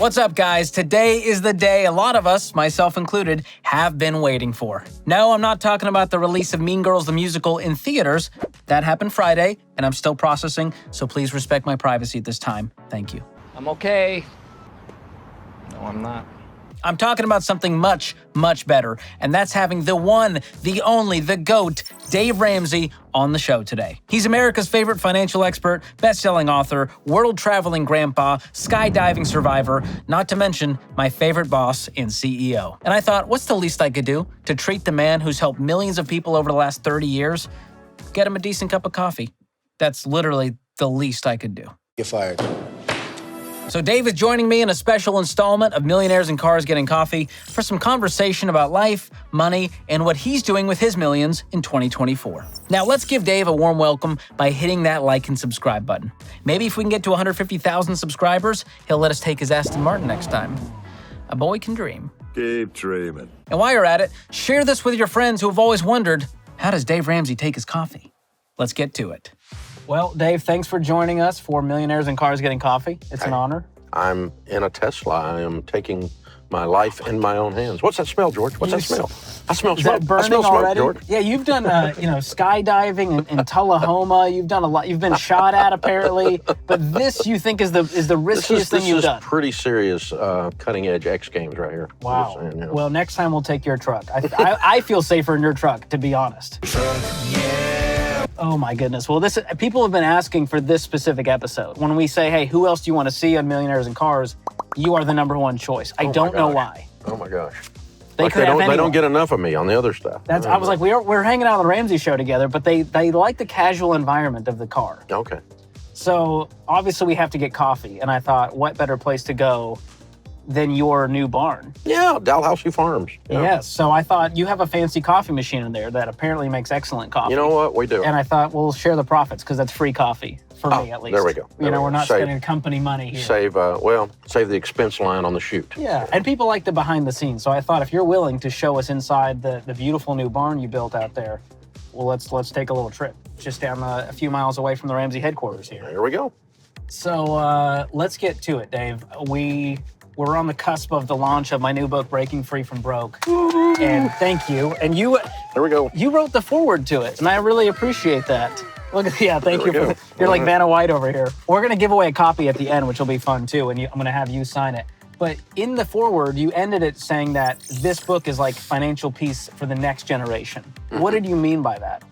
What's up, guys? Today is the day a lot of us, myself included, have been waiting for. No, I'm not talking about the release of Mean Girls the Musical in theaters. That happened Friday, and I'm still processing, so please respect my privacy at this time. Thank you. I'm okay. No, I'm not. I'm talking about something much, much better, and that's having the one, the only, the GOAT, Dave Ramsey, on the show today. He's America's favorite financial expert, best-selling author, world-traveling grandpa, skydiving survivor, not to mention my favorite boss and CEO. And I thought, what's the least I could do to treat the man who's helped millions of people over the last 30 years? Get him a decent cup of coffee. That's literally the least I could do. You're fired. So Dave is joining me in a special installment of Millionaires and Cars Getting Coffee for some conversation about life, money, and what he's doing with his millions in 2024. Now let's give Dave a warm welcome by hitting that like and subscribe button. Maybe if we can get to 150,000 subscribers, he'll let us take his Aston Martin next time. A boy can dream. Keep dreaming. And while you're at it, share this with your friends who have always wondered, how does Dave Ramsey take his coffee? Let's get to it. Well, Dave, thanks for joining us for Millionaires and Cars Getting Coffee. It's an honor. I'm in a Tesla. I am taking my life in my own hands. What's that smell, George? What's that smell? I smell Is smoke. that burning I smell smoke, already? George. Yeah, you've done, skydiving in Tullahoma. You've done a lot. You've been shot at, apparently. But this, you think, is the riskiest thing you've done. This is pretty serious, cutting-edge X Games right here. Wow. Saying, yeah. Well, next time we'll take your truck. I feel safer in your truck, to be honest. Oh my goodness. Well, people have been asking for this specific episode. When we say, hey, who else do you want to see on Millionaires and Cars? You are the number one choice. I don't know why. Oh my gosh. They don't get enough of me on the other stuff. I was like, we're hanging out on the Ramsey Show together, but they like the casual environment of the car. Okay. So obviously we have to get coffee, and I thought, what better place to go than your new barn? Yeah, Dalhousie Farms. Yeah. Yes. So I thought, you have a fancy coffee machine in there that apparently makes excellent coffee. You know what? We do. And I thought, we'll share the profits because that's free coffee for me, at least. There we go. We're not spending company money here. Save the expense line on the shoot. Yeah, and people like the behind the scenes. So I thought, if you're willing to show us inside the beautiful new barn you built out there, well, let's take a little trip. Just down a few miles away from the Ramsey headquarters here. There we go. So let's get to it, Dave. We're on the cusp of the launch of my new book, Breaking Free from Broke. And thank you. And there we go. You wrote the foreword to it, and I really appreciate that. Look at thank you. You're like Vanna White over here. We're going to give away a copy at the end, which will be fun too, and I'm going to have you sign it. But in the foreword, you ended it saying that this book is like financial peace for the next generation. Mm-hmm. What did you mean by that?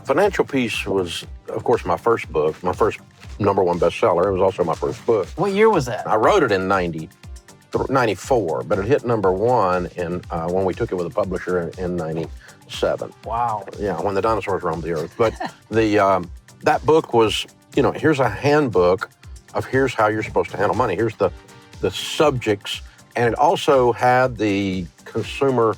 Financial Peace was, of course, my first book, my first '1 bestseller. It was also my first book. What year was that? I wrote it in 94, but it hit #1 when we took it with a publisher in 97. Wow. Yeah, when the dinosaurs roamed the earth. But that book was, here's a handbook of here's how you're supposed to handle money. Here's the subjects, and it also had the consumer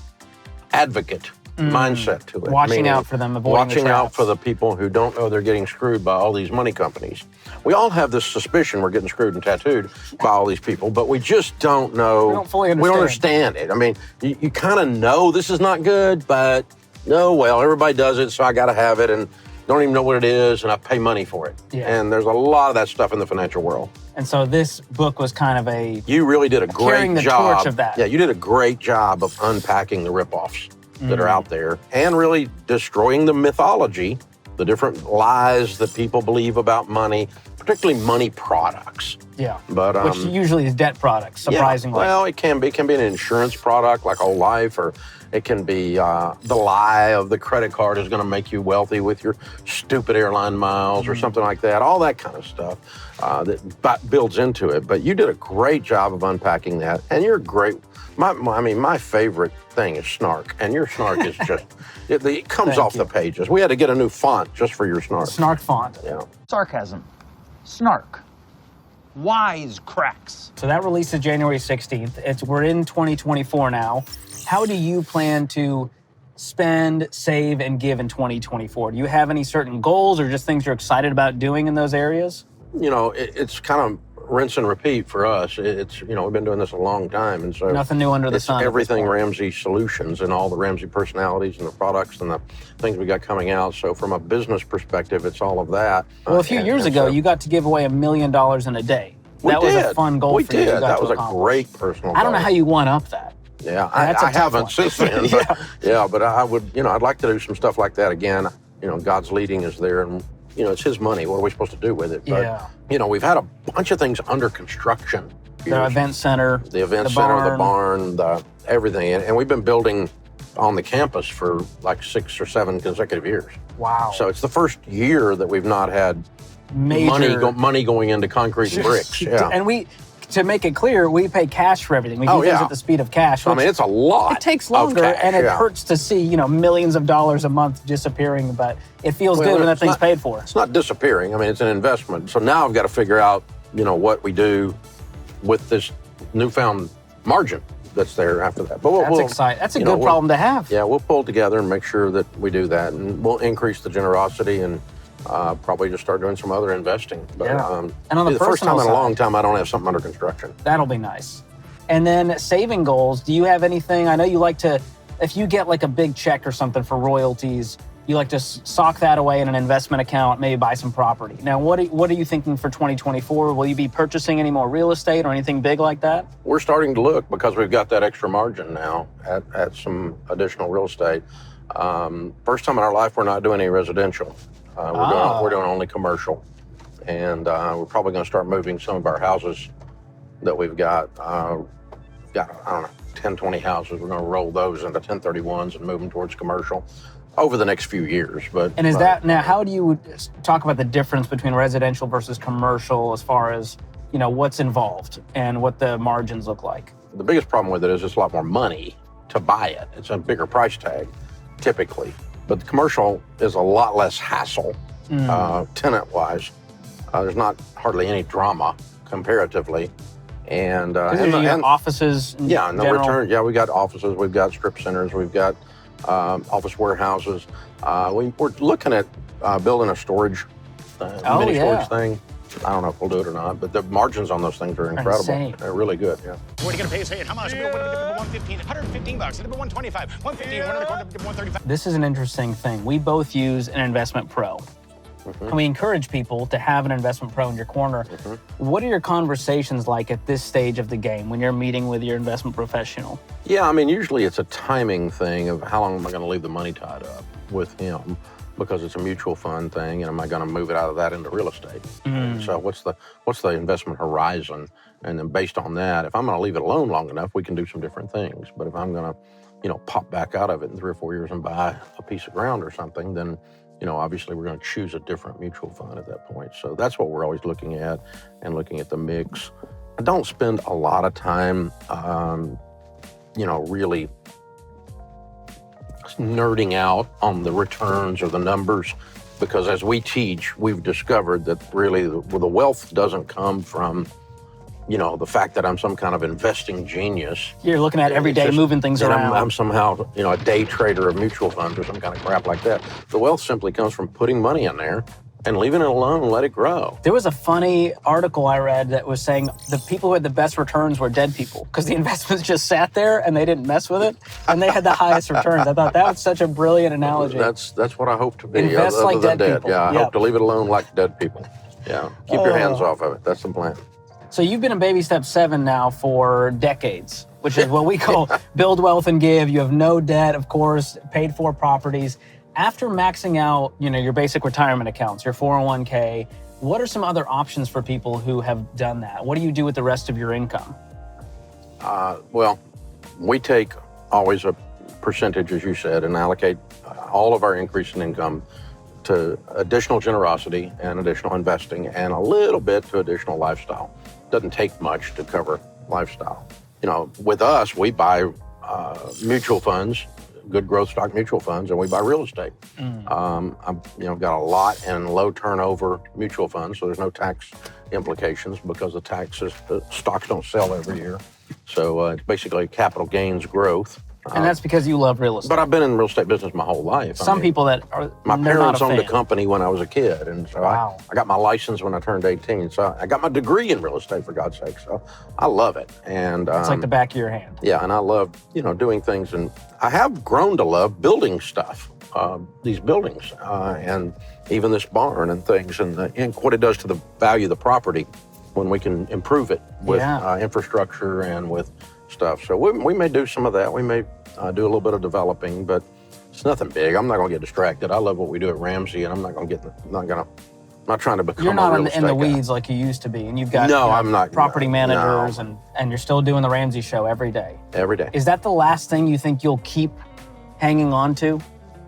advocate mindset to it. Watching out for them, avoiding watching out for the people who don't know they're getting screwed by all these money companies. We all have this suspicion we're getting screwed and tattooed by all these people, but we just don't know. We don't fully understand. We don't understand it. I mean, you kind of know this is not good, but everybody does it, so I got to have it, and don't even know what it is, and I pay money for it. Yeah. And there's a lot of that stuff in the financial world. And so this book was kind of You really did a great carrying the job. torch of that. Yeah, you did a great job of unpacking the ripoffs that are out there and really destroying the mythology, the different lies that people believe about money, particularly money products. Yeah, but which usually is debt products, surprisingly. Yeah, well, it can be. It can be an insurance product like whole life, or it can be the lie of the credit card is going to make you wealthy with your stupid airline miles or something like that. All that kind of stuff that builds into it. But you did a great job of unpacking that, and you're great. My favorite thing is snark, and your snark is just, it comes off the pages. We had to get a new font just for your snark. Snark font. Yeah. Sarcasm. Snark. Wise cracks. So that releases January 16th. We're in 2024 now. How do you plan to spend, save, and give in 2024? Do you have any certain goals or just things you're excited about doing in those areas? It's kind of rinse and repeat for us. We've been doing this a long time, and so nothing new under the sun. Everything Ramsey Solutions and all the Ramsey personalities and the products and the things we got coming out. So from a business perspective, it's all of that. Well, a few years ago, you got to give away $1 million in a day. That was a fun goal We for you. did. You got That to was a accomplish. great personal goal. I don't know how you one up that. Yeah, That's a I tough haven't one. since then. But, yeah, but I would, I'd like to do some stuff like that again. God's leading is there, and it's His money. What are we supposed to do with it? But, we've had a bunch of things under construction. The event center, the barn, everything, and we've been building on the campus for like 6 or 7 consecutive years. Wow! So it's the first year that we've not had money going into concrete and bricks. Yeah, and to make it clear, we pay cash for everything. We do things at the speed of cash. I mean, it's a lot. It takes longer, and it hurts to see millions of dollars a month disappearing. But it feels good when that thing's paid for. It's not disappearing. I mean, it's an investment. So now I've got to figure out, what we do with this newfound margin that's there after that. But that's exciting. That's a good problem to have. Yeah, we'll pull together and make sure that we do that, and we'll increase the generosity and probably just start doing some other investing. But, and on the first time in side, a long time I don't have something under construction. That'll be nice. And then saving goals. Do you have anything? I know you like to, if you get like a big check or something for royalties, you like to sock that away in an investment account, maybe buy some property. Now, what are you thinking for 2024? Will you be purchasing any more real estate or anything big like that? We're starting to look, because we've got that extra margin now, at some additional real estate. First time in our life we're not doing any residential. We're doing only commercial, and we're probably going to start moving some of our houses that we've got. I don't know, 10, 20 houses. We're going to roll those into 1031s and move them towards commercial over the next few years. And is that now? How do you talk about the difference between residential versus commercial, as far as what's involved and what the margins look like? The biggest problem with it is it's a lot more money to buy it. It's a bigger price tag, typically. But the commercial is a lot less hassle, tenant-wise. There's not hardly any drama comparatively, and offices. We got offices. We've got strip centers. We've got office warehouses. We're looking at building a storage, mini storage thing. I don't know if we'll do it or not, but the margins on those things are incredible. Insane. They're really good. Yeah. What are you going to pay us? How much? $115, $115, $125, $150, $135. This is an interesting thing. We both use an investment pro. And we encourage people to have an investment pro in your corner. What are your conversations like at this stage of the game when you're meeting with your investment professional? Yeah, I mean, usually it's a timing thing of how long am I going to leave the money tied up with him, because it's a mutual fund thing, and am I going to move it out of that into real estate? So what's the investment horizon? And then based on that, if I'm going to leave it alone long enough, we can do some different things. But if I'm going to, pop back out of it in 3 or 4 years and buy a piece of ground or something, then obviously we're going to choose a different mutual fund at that point. So that's what we're always looking at, and looking at the mix. I don't spend a lot of time, really nerding out on the returns or the numbers, because as we teach, we've discovered that really the wealth doesn't come from, the fact that I'm some kind of investing genius. You're looking at every day moving things around. I'm somehow, a day trader of mutual funds or some kind of crap like that. The wealth simply comes from putting money in there and leaving it alone and let it grow. There was a funny article I read that was saying the people who had the best returns were dead people, because the investments just sat there and they didn't mess with it, and they had the highest returns. I thought that was such a brilliant analogy. That's what I hope to be. Invest other like than dead people. Yeah, I hope to leave it alone like dead people. Yeah, keep your hands off of it. That's the plan. So you've been in baby step 7 now for decades, which is what we call build wealth and give. You have no debt, of course, paid for properties. After maxing out, your basic retirement accounts, your 401k, what are some other options for people who have done that? What do you do with the rest of your income? Well, we take always a percentage, as you said, and allocate all of our increase in income to additional generosity and additional investing, and a little bit to additional lifestyle. Doesn't take much to cover lifestyle. With us, we buy mutual funds, good growth stock mutual funds, and we buy real estate. I've got a lot in low turnover mutual funds, so there's no tax implications, because the stocks don't sell every year. So it's basically capital gains growth. And that's because you love real estate. But I've been in the real estate business my whole life. People that are my parents not a owned a fan. company when I was a kid, and so I got my license when I turned 18. So I got my degree in real estate, for God's sake. So I love it, and it's like the back of your hand. Yeah, and I love doing things, and I have grown to love building stuff, these buildings, and even this barn and things, and what it does to the value of the property. when we can improve it with infrastructure and with stuff. So we may do some of that. We may do a little bit of developing, but it's nothing big. I'm not going to get distracted. I love what we do at Ramsey, and I'm not trying to become You're not a real in the estate guy. weeds like you used to be, and you've got I'm not property managers, no. and you're still doing the Ramsey Show every day. Every day. Is that the last thing you think you'll keep hanging on to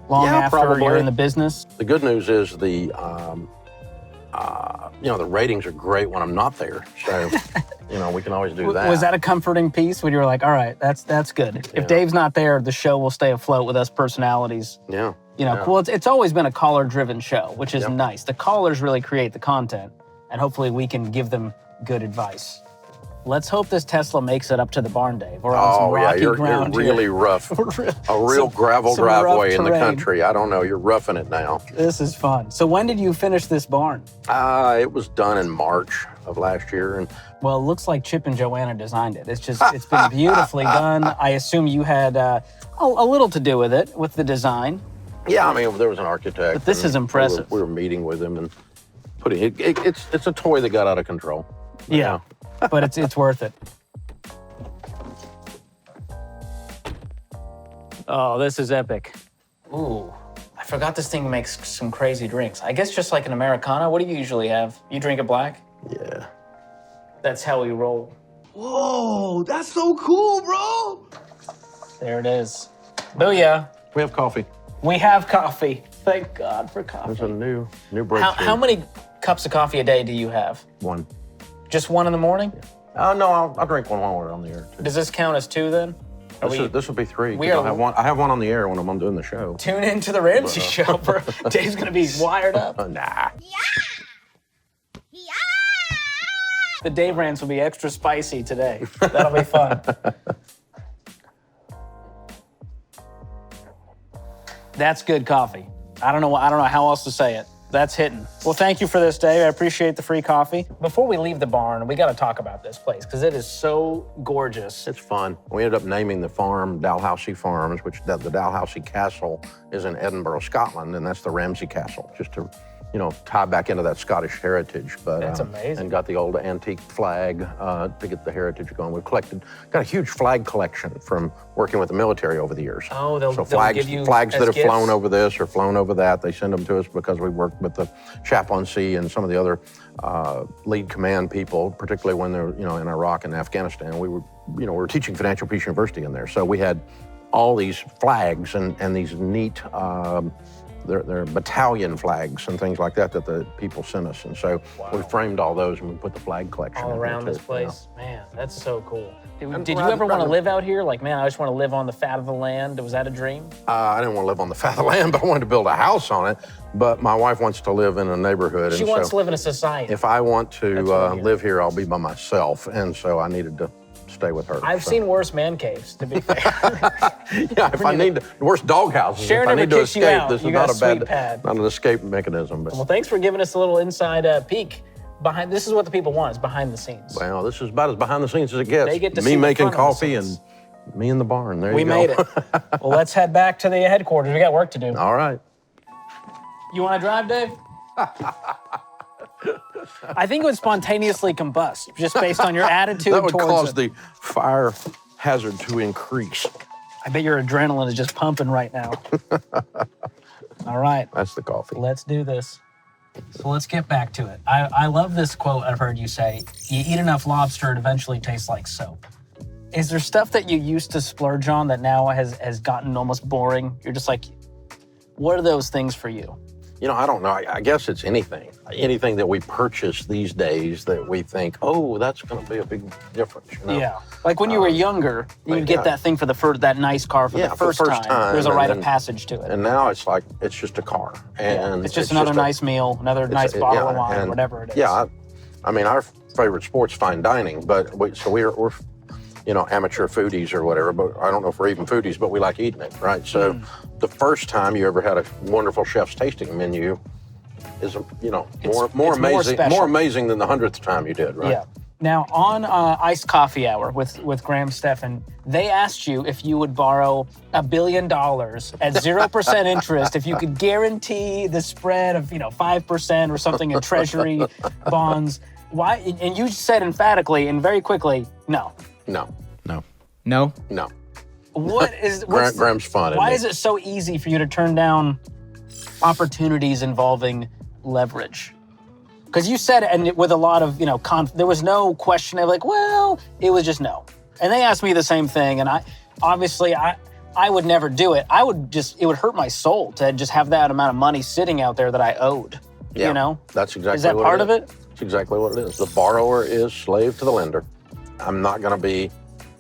long after probably. you're in the business? The good news is the ratings are great when I'm not there. So, we can always do that. Was that a comforting piece when you were like, all right, that's good. If Dave's not there, the show will stay afloat with us personalities. Yeah. Well, it's always been a caller-driven show, which is nice. The callers really create the content, and hopefully we can give them good advice. Let's hope this Tesla makes it up to the barn, Dave. We're on some rocky ground you're really here. rough. A real gravel some rough driveway in the terrain. country. I don't know. You're roughing it now. This is fun. So when did you finish this barn? It was done in March of last year, and Well, it looks like Chip and Joanna designed it. It's been beautifully done. I assume you had a little to do with it, with the design. yeah, there was an architect. But this is impressive. We were meeting with him and putting it. It's a toy that got out of control. Yeah, but it's worth it. Oh, this is epic. Ooh, I forgot this thing makes some crazy drinks. I guess just like an Americano. What do you usually have? You drink it black? Yeah. That's how we roll. Whoa, that's so cool, bro. There it is. Booyah. We have coffee. We have coffee. Thank God for coffee. There's a new breakthrough. How many cups of coffee a day do you have? One. Just one in the morning? No, I'll drink one while we're on the air too. Does this count as two then? This will be three. we 'cause are- I have one on the air when I'm doing the show. Tune in to the Ramsey Show. Dave's gonna be wired up. Nah. The Dave rants will be extra spicy today. That'll be fun. That's good coffee. I don't know how else to say it. That's hitting. Well, thank you for this, Dave. I appreciate the free coffee. Before we leave the barn, we got to talk about this place because it is so gorgeous. It's fun. We ended up naming the farm Dalhousie Farms, which the Dalhousie Castle is in Edinburgh, Scotland, and that's the Ramsey Castle, just to, tie back into that Scottish heritage. But That's amazing. And got the old antique flag to get the heritage going. We've got a huge flag collection from working with the military over the years. Oh, they'll flags, give you flags as that have gifts? flown over this or flown over that. They send them to us because we work with the chaplaincy and some of the other lead command people, particularly when they're in Iraq and Afghanistan. We were teaching Financial Peace University in there, so we had all these flags and these neat. They're battalion flags and things like that the people sent us, and so we framed all those and we put the flag collection All in around there this too, place. Man, that's so cool. Did you rather- ever want to rather- live out here? Like, man, I just want to live on the fat of the land. Was that a dream? I didn't want to live on the fat of the land, but I wanted to build a house on it. But my wife wants to live in a neighborhood, She and wants so to live in a society. if I want to That's really good. live here, I'll be by myself, and so I needed to stay with her. I've so. seen worse man caves, to be fair. Yeah, if I need the worst dog houses, Sharon if I never need to kicks you escape, out. this You is got not a a bad, sweet pad. not an escape mechanism. But Well, thanks for giving us a little inside peek. This is what the people want, is behind the scenes. well, this is about as behind the scenes as it gets. They get to me see the making front of the coffee and scenes. me in the barn. There We you go. made it. Well, let's head back to the headquarters. We got work to do. All right. You want to drive, Dave? I think it would spontaneously combust, just based on your attitude That would towards cause it. the fire hazard to increase. I bet your adrenaline is just pumping right now. All right, That's the coffee. let's do this. So let's get back to it. I love this quote I've heard you say, you eat enough lobster, it eventually tastes like soap. Is there stuff that you used to splurge on that now has gotten almost boring? You're just like, what are those things for you? I don't know. I guess it's anything. Anything that we purchase these days that we think, oh, that's going to be a big difference. Yeah. Like when you were younger, you'd get that thing for that nice car for the first time. There's a rite of passage to it. And now it's like, it's just a car. And It's just another nice meal, another nice bottle of wine, whatever it is. Yeah. Our favorite sport's fine dining, but we're amateur foodies or whatever, but I don't know if we're even foodies, but we like eating it, right? So the first time you ever had a wonderful chef's tasting menu is, more amazing than the 100th time you did, right? Yeah. Now, on Iced Coffee Hour with Graham Stephan, they asked you if you would borrow $1 billion at 0% interest, if you could guarantee the spread of 5% or something in treasury bonds. Why? And you said emphatically and very quickly, no. No. What is Graham's fun. Why is it so easy for you to turn down opportunities involving leverage? Because you said, and with a lot of, there was no question of like, well, it was just no. And they asked me the same thing, and I would never do it. It would hurt my soul to just have that amount of money sitting out there that I owed. Yeah, that's exactly. Is that what part it of is. it? It's exactly what it is. The borrower is slave to the lender. I'm not going to be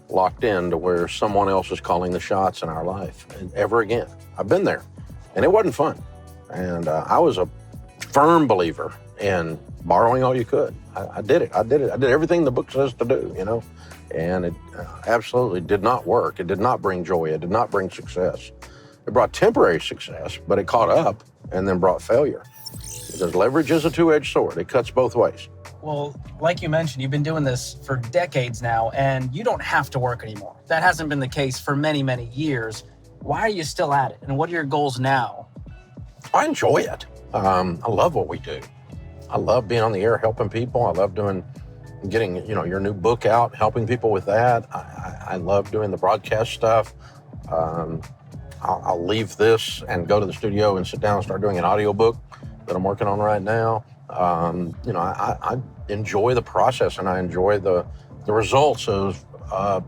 locked in to where someone else is calling the shots in our life ever again. I've been there, and it wasn't fun. And I was a firm believer in borrowing all you could. I did it. I did everything the book says to do, and it absolutely did not work. It did not bring joy. It did not bring success. It brought temporary success, but it caught up and then brought failure. Because leverage is a two-edged sword. It cuts both ways. Well, like you mentioned, you've been doing this for decades now, and you don't have to work anymore. That hasn't been the case for many, many years. Why are you still at it? And what are your goals now? I enjoy it. I love what we do. I love being on the air, helping people. I love getting, your new book out, helping people with that. I love doing the broadcast stuff. I'll leave this and go to the studio and sit down and start doing an audiobook that I'm working on right now. I enjoy the process, and I enjoy the results of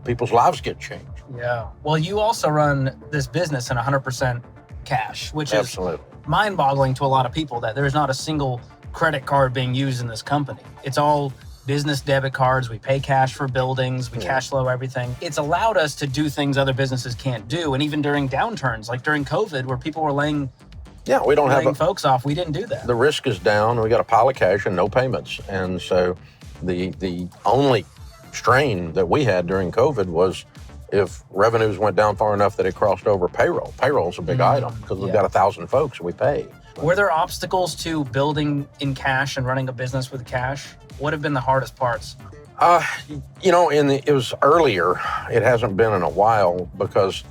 people's lives get changed. Yeah. Well, you also run this business in 100% cash, which Absolutely. is mind-boggling to a lot of people that there's not a single credit card being used in this company. It's all business debit cards. We pay cash for buildings. We cash flow everything. It's allowed us to do things other businesses can't do. And even during downturns, like during COVID, where people were laying folks off, we didn't do that. The risk is down. We got a pile of cash and no payments. And so the only strain that we had during COVID was if revenues went down far enough that it crossed over payroll. Payroll's a big item because we've got 1,000 folks we pay. Were there obstacles to building in cash and running a business with cash? What have been the hardest parts? It was earlier. It hasn't been in a while because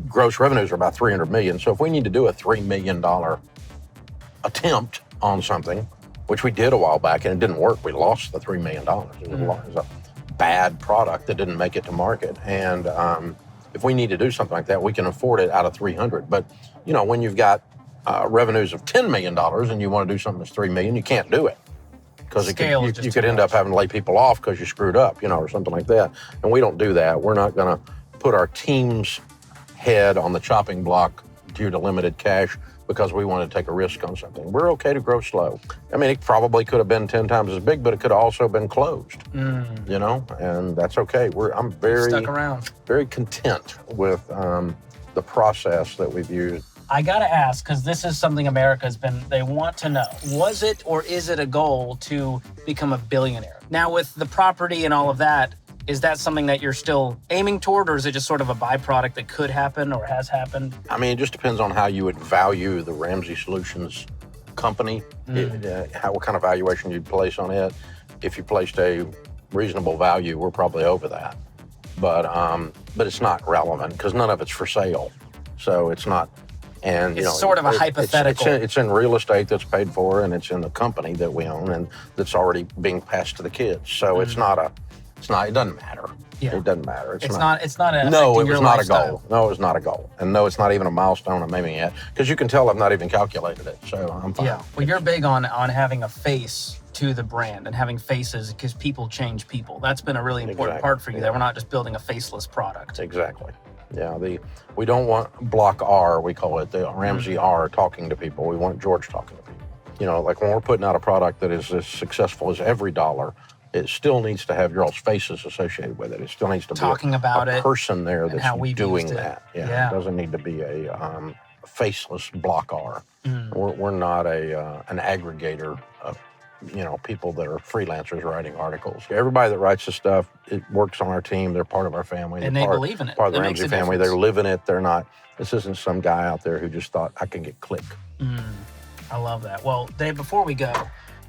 gross revenues are about $300 million. So if we need to do a $3 million attempt on something, which we did a while back and it didn't work, we lost the $3 million. It was a bad product that didn't make it to market. And if we need to do something like that, we can afford it out of 300. But, when you've got revenues of $10 million and you want to do something that's $3 million, you can't do it. Because you could end up having to lay people off because you screwed up, or something like that. And we don't do that. We're not going to put our team's head on the chopping block due to limited cash because we want to take a risk on something. We're okay to grow slow. I mean, it probably could have been 10 times as big, but it could have also been closed, and that's okay. I'm very stuck around, very content with the process that we've used. I gotta ask, because this is something they want to know. Was it or is it a goal to become a billionaire? Now with the property and all of that, is that something that you're still aiming toward, or is it just sort of a byproduct that could happen or has happened? I mean, it just depends on how you would value the Ramsey Solutions company, what kind of valuation you'd place on it. If you placed a reasonable value, we're probably over that. But it's not relevant because none of it's for sale. So it's not. And it's sort of a hypothetical. It's in real estate that's paid for, and it's in the company that we own, and that's already being passed to the kids. So it doesn't matter. Yeah. It doesn't matter. It's not No, it was not lifestyle. a goal. No, it was not a goal. And no, it's not even a milestone I'm aiming at, because you can tell I've not even calculated it. So I'm fine. Yeah. Well, you're big on having a face to the brand and having faces because people change people. That's been a really important part for you, that we're not just building a faceless product. Exactly. Yeah, we don't want Block R, we call it, the Ramsey R, talking to people. We want George talking to people. Like when we're putting out a product that is as successful as every dollar, it still needs to have your all's faces associated with it. It still needs to talking be about a person there that's doing used it. that. Yeah, it doesn't need to be a faceless Block R. We're not an aggregator of people that are freelancers writing articles. Everybody that writes the stuff, it works on our team. They're part of our family. And they believe in it. Part of the Ramsey family. They're living it. They're not. This isn't some guy out there who just thought I can get click. I love that. Well, Dave, before we go,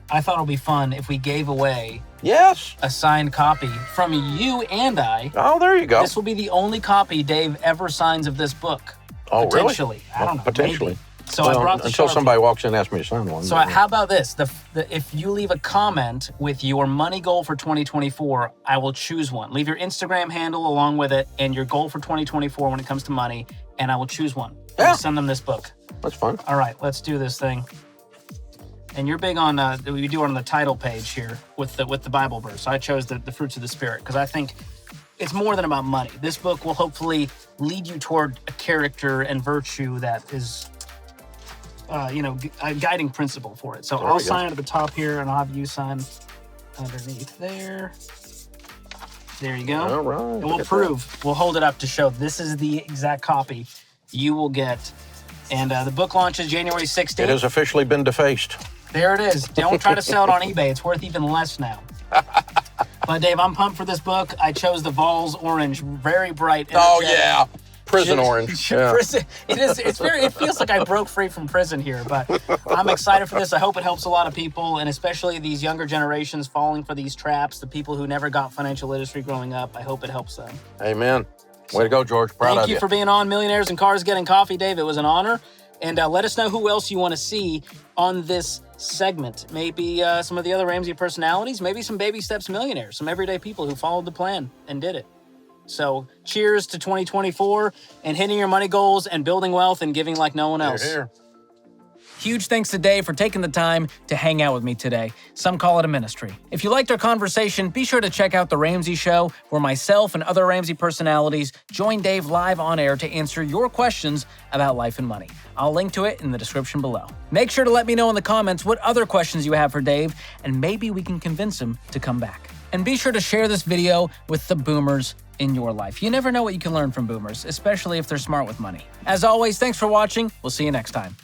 I thought it would be fun if we gave away a signed copy from you and I. Oh, there you go. This will be the only copy Dave ever signs of this book. Oh, potentially. Really? I don't know. Potentially. Maybe. So I brought the until Sharpie. somebody walks in and asks me to sign one. So how about this? If you leave a comment with your money goal for 2024, I will choose one. Leave your Instagram handle along with it and your goal for 2024 when it comes to money, and I will choose one. Yeah. I'll send them this book. That's fun. All right, let's do this thing. And you're big on, we do it on the title page here with the Bible verse. I chose the fruits of the Spirit because I think it's more than about money. This book will hopefully lead you toward a character and virtue that is, a guiding principle for it. So I'll sign at the top here, and I'll have you sign underneath there. There you go. All right. And we'll prove. We'll hold it up to show this is the exact copy you will get. And the book launches January 16th. It has officially been defaced. There it is. Don't try to sell it on eBay. It's worth even less now. But Dave, I'm pumped for this book. I chose the Vols orange, very bright. Oh energetic. yeah, prison orange. Yeah. Prison. It feels like I broke free from prison here, but I'm excited for this. I hope it helps a lot of people, and especially these younger generations falling for these traps, the people who never got financial literacy growing up. I hope it helps them. Amen. Way to go, George. Proud of you. Thank you for being on Millionaires and Cars Getting Coffee, Dave. It was an honor. And let us know who else you want to see on this segment. Maybe some of the other Ramsey personalities, maybe some baby steps millionaires, some everyday people who followed the plan and did it. So cheers to 2024 and hitting your money goals and building wealth and giving like no one else. Here. Huge thanks to Dave for taking the time to hang out with me today. Some call it a ministry. If you liked our conversation, be sure to check out The Ramsey Show, where myself and other Ramsey personalities join Dave live on air to answer your questions about life and money. I'll link to it in the description below. Make sure to let me know in the comments what other questions you have for Dave, and maybe we can convince him to come back. And be sure to share this video with the boomers in your life. You never know what you can learn from boomers, especially if they're smart with money. As always, thanks for watching. We'll see you next time.